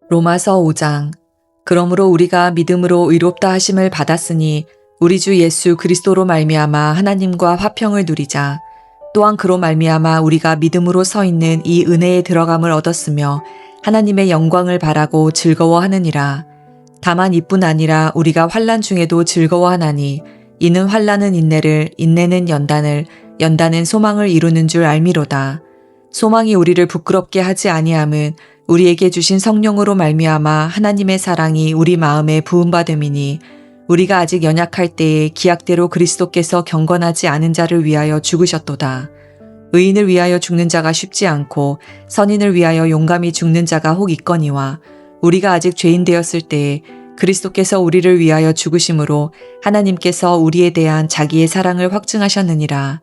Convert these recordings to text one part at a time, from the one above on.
로마서 5장. 그러므로 우리가 믿음으로 의롭다 하심을 받았으니 우리 주 예수 그리스도로 말미암아 하나님과 화평을 누리자. 또한 그로 말미암아 우리가 믿음으로 서 있는 이 은혜에 들어감을 얻었으며 하나님의 영광을 바라고 즐거워하느니라. 다만 이뿐 아니라 우리가 환난 중에도 즐거워하나니 이는 환난은 인내를, 인내는 연단을, 연단은 소망을 이루는 줄 알미로다. 소망이 우리를 부끄럽게 하지 아니함은 우리에게 주신 성령으로 말미암아 하나님의 사랑이 우리 마음에 부음받음이니 우리가 아직 연약할 때에 기약대로 그리스도께서 경건하지 않은 자를 위하여 죽으셨도다. 의인을 위하여 죽는 자가 쉽지 않고 선인을 위하여 용감히 죽는 자가 혹 있거니와 우리가 아직 죄인 되었을 때에 그리스도께서 우리를 위하여 죽으심으로 하나님께서 우리에 대한 자기의 사랑을 확증하셨느니라.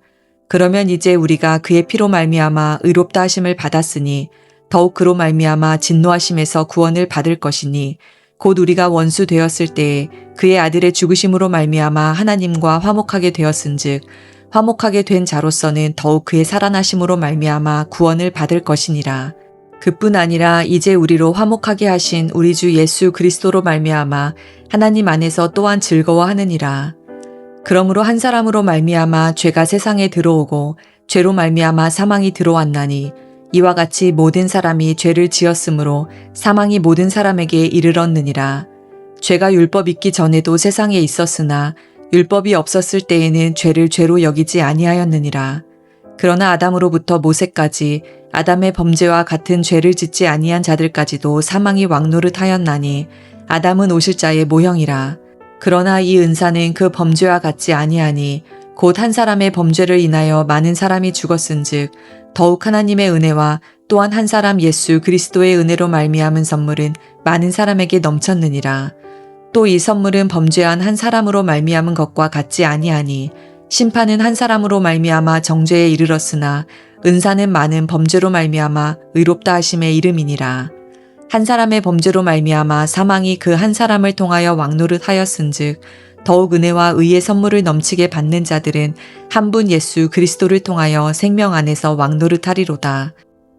그러면 이제 우리가 그의 피로 말미암아 의롭다 하심을 받았으니 더욱 그로 말미암아 진노하심에서 구원을 받을 것이니 곧 우리가 원수 되었을 때에 그의 아들의 죽으심으로 말미암아 하나님과 화목하게 되었은즉 화목하게 된 자로서는 더욱 그의 살아나심으로 말미암아 구원을 받을 것이니라. 그뿐 아니라 이제 우리로 화목하게 하신 우리 주 예수 그리스도로 말미암아 하나님 안에서 또한 즐거워하느니라. 그러므로 한 사람으로 말미암아 죄가 세상에 들어오고 죄로 말미암아 사망이 들어왔나니 이와 같이 모든 사람이 죄를 지었으므로 사망이 모든 사람에게 이르렀느니라. 죄가 율법 있기 전에도 세상에 있었으나 율법이 없었을 때에는 죄를 죄로 여기지 아니하였느니라. 그러나 아담으로부터 모세까지 아담의 범죄와 같은 죄를 짓지 아니한 자들까지도 사망이 왕노릇하였나니 아담은 오실자의 모형이라. 그러나 이 은사는 그 범죄와 같지 아니하니 곧 한 사람의 범죄를 인하여 많은 사람이 죽었은즉 더욱 하나님의 은혜와 또한 한 사람 예수 그리스도의 은혜로 말미암은 선물은 많은 사람에게 넘쳤느니라. 또 이 선물은 범죄한 한 사람으로 말미암은 것과 같지 아니하니 심판은 한 사람으로 말미암아 정죄에 이르렀으나 은사는 많은 범죄로 말미암아 의롭다 하심의 이름이니라. 한 사람의 범죄로 말미암아 사망이 그 한 사람을 통하여 왕노릇하였은즉 더욱 은혜와 의의 선물을 넘치게 받는 자들은 한 분 예수 그리스도를 통하여 생명 안에서 왕노릇하리로다.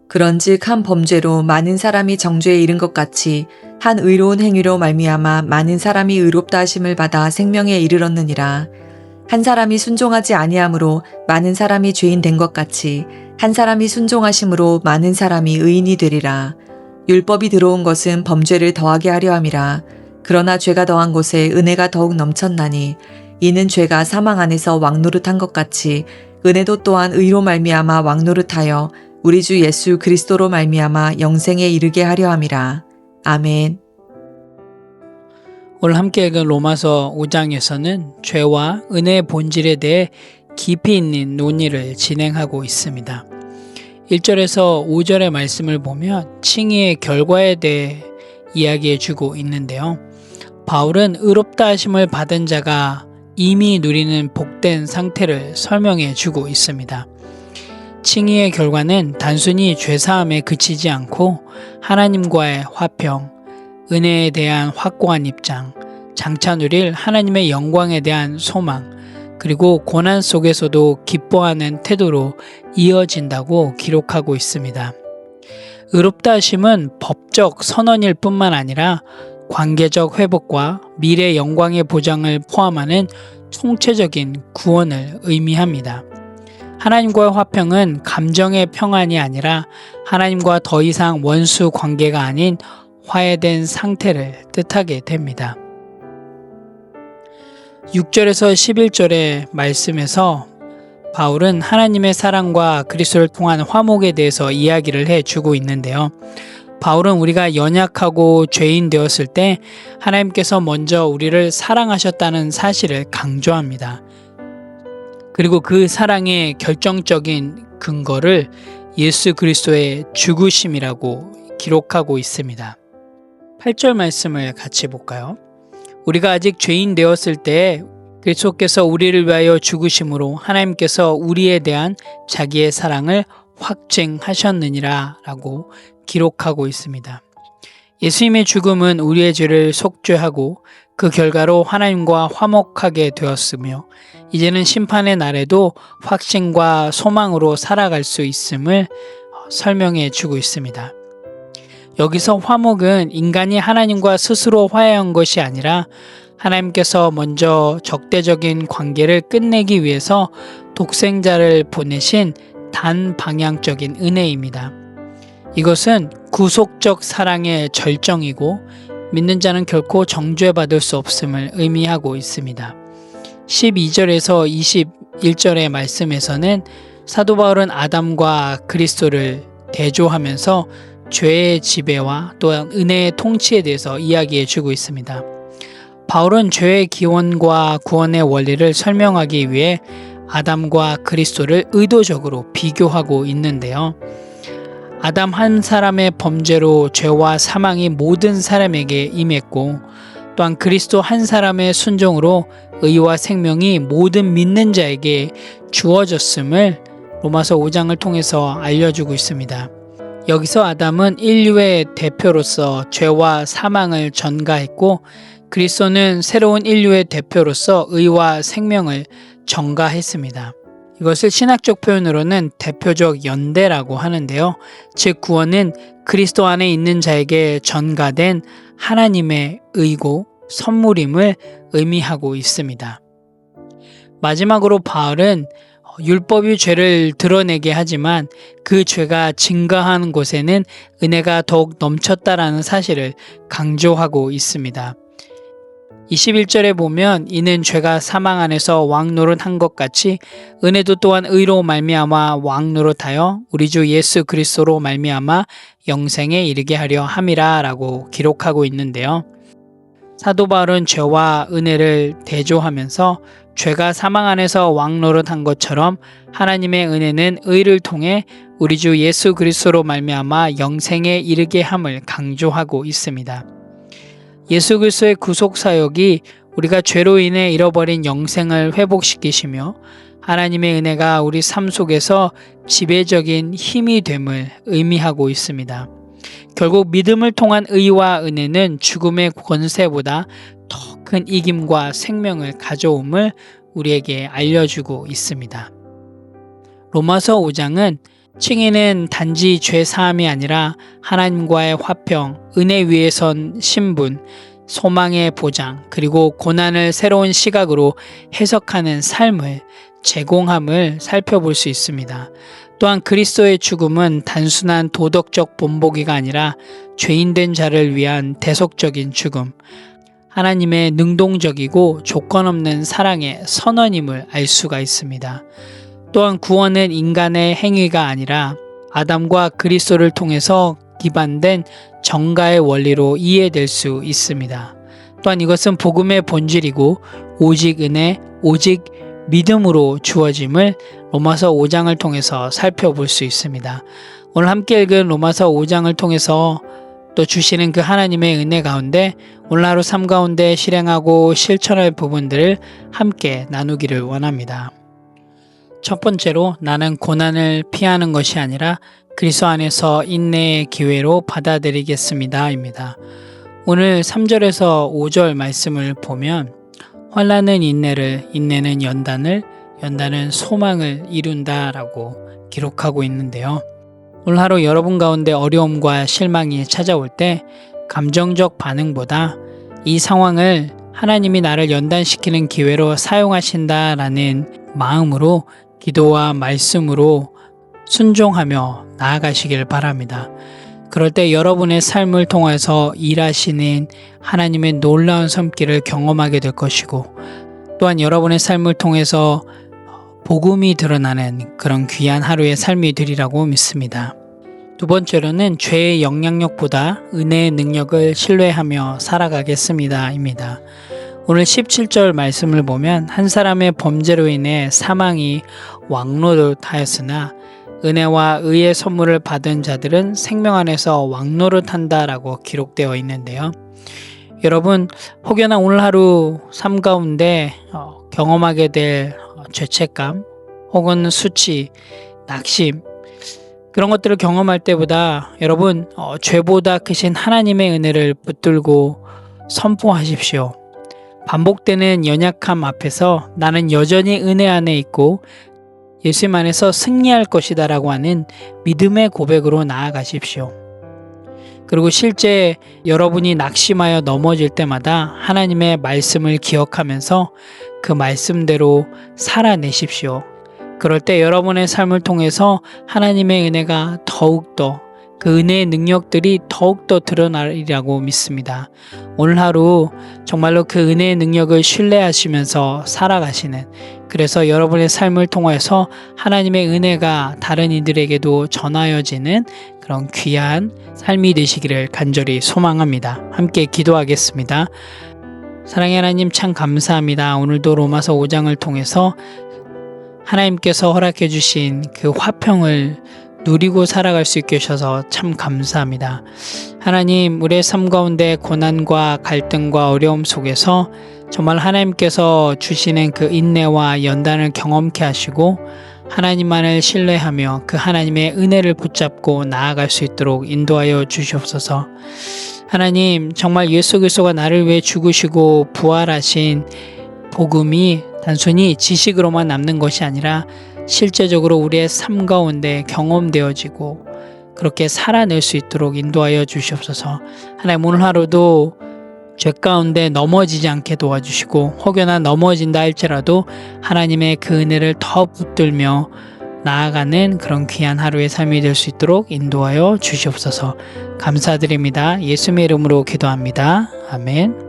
그런즉 한 범죄로 많은 사람이 정죄에 이른 것 같이 한 의로운 행위로 말미암아 많은 사람이 의롭다 하심을 받아 생명에 이르렀느니라. 한 사람이 순종하지 아니함으로 많은 사람이 죄인 된 것 같이 한 사람이 순종하심으로 많은 사람이 의인이 되리라. 율법이 들어온 것은 범죄를 더하게 하려 함이라. 그러나 죄가 더한 곳에 은혜가 더욱 넘쳤나니 이는 죄가 사망 안에서 왕노릇한 것 같이 은혜도 또한 의로 말미암아 왕노릇하여 우리 주 예수 그리스도로 말미암아 영생에 이르게 하려 함이라. 아멘. 오늘 함께 읽은 로마서 5장에서는 죄와 은혜의 본질에 대해 깊이 있는 논의를 진행하고 있습니다. 1절에서 5절의 말씀을 보면 칭의의 결과에 대해 이야기해 주고 있는데요. 바울은 의롭다 하심을 받은 자가 이미 누리는 복된 상태를 설명해 주고 있습니다. 칭의의 결과는 단순히 죄사함에 그치지 않고 하나님과의 화평, 은혜에 대한 확고한 입장, 장차 누릴 하나님의 영광에 대한 소망, 그리고 고난 속에서도 기뻐하는 태도로 이어진다고 기록하고 있습니다. 의롭다 하심은 법적 선언일 뿐만 아니라 관계적 회복과 미래 영광의 보장을 포함하는 총체적인 구원을 의미합니다. 하나님과의 화평은 감정의 평안이 아니라 하나님과 더 이상 원수 관계가 아닌 화해된 상태를 뜻하게 됩니다. 6절에서 11절의 말씀에서 바울은 하나님의 사랑과 그리스도를 통한 화목에 대해서 이야기를 해주고 있는데요. 바울은 우리가 연약하고 죄인 되었을 때 하나님께서 먼저 우리를 사랑하셨다는 사실을 강조합니다. 그리고 그 사랑의 결정적인 근거를 예수 그리스도의 죽으심이라고 기록하고 있습니다. 8절 말씀을 같이 볼까요? 우리가 아직 죄인 되었을 때 그리스도께서 우리를 위하여 죽으심으로 하나님께서 우리에 대한 자기의 사랑을 확증하셨느니라 라고 기록하고 있습니다. 예수님의 죽음은 우리의 죄를 속죄하고 그 결과로 하나님과 화목하게 되었으며 이제는 심판의 날에도 확신과 소망으로 살아갈 수 있음을 설명해 주고 있습니다. 여기서 화목은 인간이 하나님과 스스로 화해한 것이 아니라 하나님께서 먼저 적대적인 관계를 끝내기 위해서 독생자를 보내신 단방향적인 은혜입니다. 이것은 구속적 사랑의 절정이고 믿는 자는 결코 정죄받을 수 없음을 의미하고 있습니다. 12절에서 21절의 말씀에서는 사도 바울은 아담과 그리스도를 대조하면서 죄의 지배와 또한 은혜의 통치에 대해서 이야기해 주고 있습니다. 바울은 죄의 기원과 구원의 원리를 설명하기 위해 아담과 그리스도를 의도적으로 비교하고 있는데요. 아담 한 사람의 범죄로 죄와 사망이 모든 사람에게 임했고 또한 그리스도 한 사람의 순종으로 의와 생명이 모든 믿는 자에게 주어졌음을 로마서 5장을 통해서 알려주고 있습니다. 여기서 아담은 인류의 대표로서 죄와 사망을 전가했고 그리스도는 새로운 인류의 대표로서 의와 생명을 전가했습니다. 이것을 신학적 표현으로는 대표적 연대라고 하는데요. 즉 구원은 그리스도 안에 있는 자에게 전가된 하나님의 의고 선물임을 의미하고 있습니다. 마지막으로 바울은 율법이 죄를 드러내게 하지만 그 죄가 증가하는 곳에는 은혜가 더욱 넘쳤다라는 사실을 강조하고 있습니다. 21절에 보면 이는 죄가 사망 안에서 왕노릇한 것 같이 은혜도 또한 의로 말미암아 왕노릇하여 우리 주 예수 그리스도로 말미암아 영생에 이르게 하려 함이라 라고 기록하고 있는데요. 사도 바울은 죄와 은혜를 대조하면서 죄가 사망 안에서 왕노릇한 것처럼 하나님의 은혜는 의를 통해 우리 주 예수 그리스도로 말미암아 영생에 이르게 함을 강조하고 있습니다. 예수 그리스도의 구속 사역이 우리가 죄로 인해 잃어버린 영생을 회복시키시며 하나님의 은혜가 우리 삶 속에서 지배적인 힘이 됨을 의미하고 있습니다. 결국 믿음을 통한 의와 은혜는 죽음의 권세보다 더 큰 이김과 생명을 가져옴을 우리에게 알려주고 있습니다. 로마서 5장은 칭의는 단지 죄 사함이 아니라 하나님과의 화평, 은혜 위에 선 신분, 소망의 보장, 그리고 고난을 새로운 시각으로 해석하는 삶을 제공함을 살펴볼 수 있습니다. 또한 그리스도의 죽음은 단순한 도덕적 본보기가 아니라 죄인된 자를 위한 대속적인 죽음, 하나님의 능동적이고 조건 없는 사랑의 선언임을 알 수가 있습니다. 또한 구원은 인간의 행위가 아니라 아담과 그리스도를 통해서 기반된 정가의 원리로 이해될 수 있습니다. 또한 이것은 복음의 본질이고 오직 은혜, 오직 믿음으로 주어짐을 로마서 5장을 통해서 살펴볼 수 있습니다. 오늘 함께 읽은 로마서 5장을 통해서 또 주시는 그 하나님의 은혜 가운데 오늘 하루 삶 가운데 실행하고 실천할 부분들을 함께 나누기를 원합니다. 첫 번째로 나는 고난을 피하는 것이 아니라 그리스도 안에서 인내의 기회로 받아들이겠습니다 입니다. 오늘 3절에서 5절 말씀을 보면 환난은 인내를, 인내는 연단을, 연단은 소망을 이룬다라고 기록하고 있는데요. 오늘 하루 여러분 가운데 어려움과 실망이 찾아올 때 감정적 반응보다 이 상황을 하나님이 나를 연단시키는 기회로 사용하신다라는 마음으로 기도와 말씀으로 순종하며 나아가시길 바랍니다. 그럴 때 여러분의 삶을 통해서 일하시는 하나님의 놀라운 손길을 경험하게 될 것이고 또한 여러분의 삶을 통해서 복음이 드러나는 그런 귀한 하루의 삶이 되리라고 믿습니다. 두 번째로는 죄의 영향력보다 은혜의 능력을 신뢰하며 살아가겠습니다 입니다. 오늘 17절 말씀을 보면 한 사람의 범죄로 인해 사망이 왕노릇하였으나 은혜와 의의 선물을 받은 자들은 생명 안에서 왕노릇한다라고 기록되어 있는데요. 여러분 혹여나 오늘 하루 삶 가운데 경험하게 될 죄책감 혹은 수치, 낙심 그런 것들을 경험할 때보다 여러분 죄보다 크신 하나님의 은혜를 붙들고 선포하십시오. 반복되는 연약함 앞에서 나는 여전히 은혜 안에 있고 예수님 안에서 승리할 것이다 라고 하는 믿음의 고백으로 나아가십시오. 그리고 실제 여러분이 낙심하여 넘어질 때마다 하나님의 말씀을 기억하면서 그 말씀대로 살아내십시오. 그럴 때 여러분의 삶을 통해서 하나님의 은혜가 더욱더, 그 은혜의 능력들이 더욱더 드러나리라고 믿습니다. 오늘 하루 정말로 그 은혜의 능력을 신뢰하시면서 살아가시는, 그래서 여러분의 삶을 통해서 하나님의 은혜가 다른 이들에게도 전하여지는 그런 귀한 삶이 되시기를 간절히 소망합니다. 함께 기도하겠습니다. 사랑의 하나님, 참 감사합니다. 오늘도 로마서 5장을 통해서 하나님께서 허락해 주신 그 화평을 누리고 살아갈 수 있게 하셔서 참 감사합니다. 하나님, 우리의 삶 가운데 고난과 갈등과 어려움 속에서 정말 하나님께서 주시는 그 인내와 연단을 경험케 하시고 하나님만을 신뢰하며 그 하나님의 은혜를 붙잡고 나아갈 수 있도록 인도하여 주시옵소서. 하나님, 정말 예수 그리스도가 나를 위해 죽으시고 부활하신 복음이 단순히 지식으로만 남는 것이 아니라 실제적으로 우리의 삶 가운데 경험되어지고 그렇게 살아낼 수 있도록 인도하여 주시옵소서. 하나님, 오늘 하루도 죄 가운데 넘어지지 않게 도와주시고 혹여나 넘어진다 할지라도 하나님의 그 은혜를 더 붙들며 나아가는 그런 귀한 하루의 삶이 될 수 있도록 인도하여 주시옵소서. 감사드립니다. 예수님의 이름으로 기도합니다. 아멘.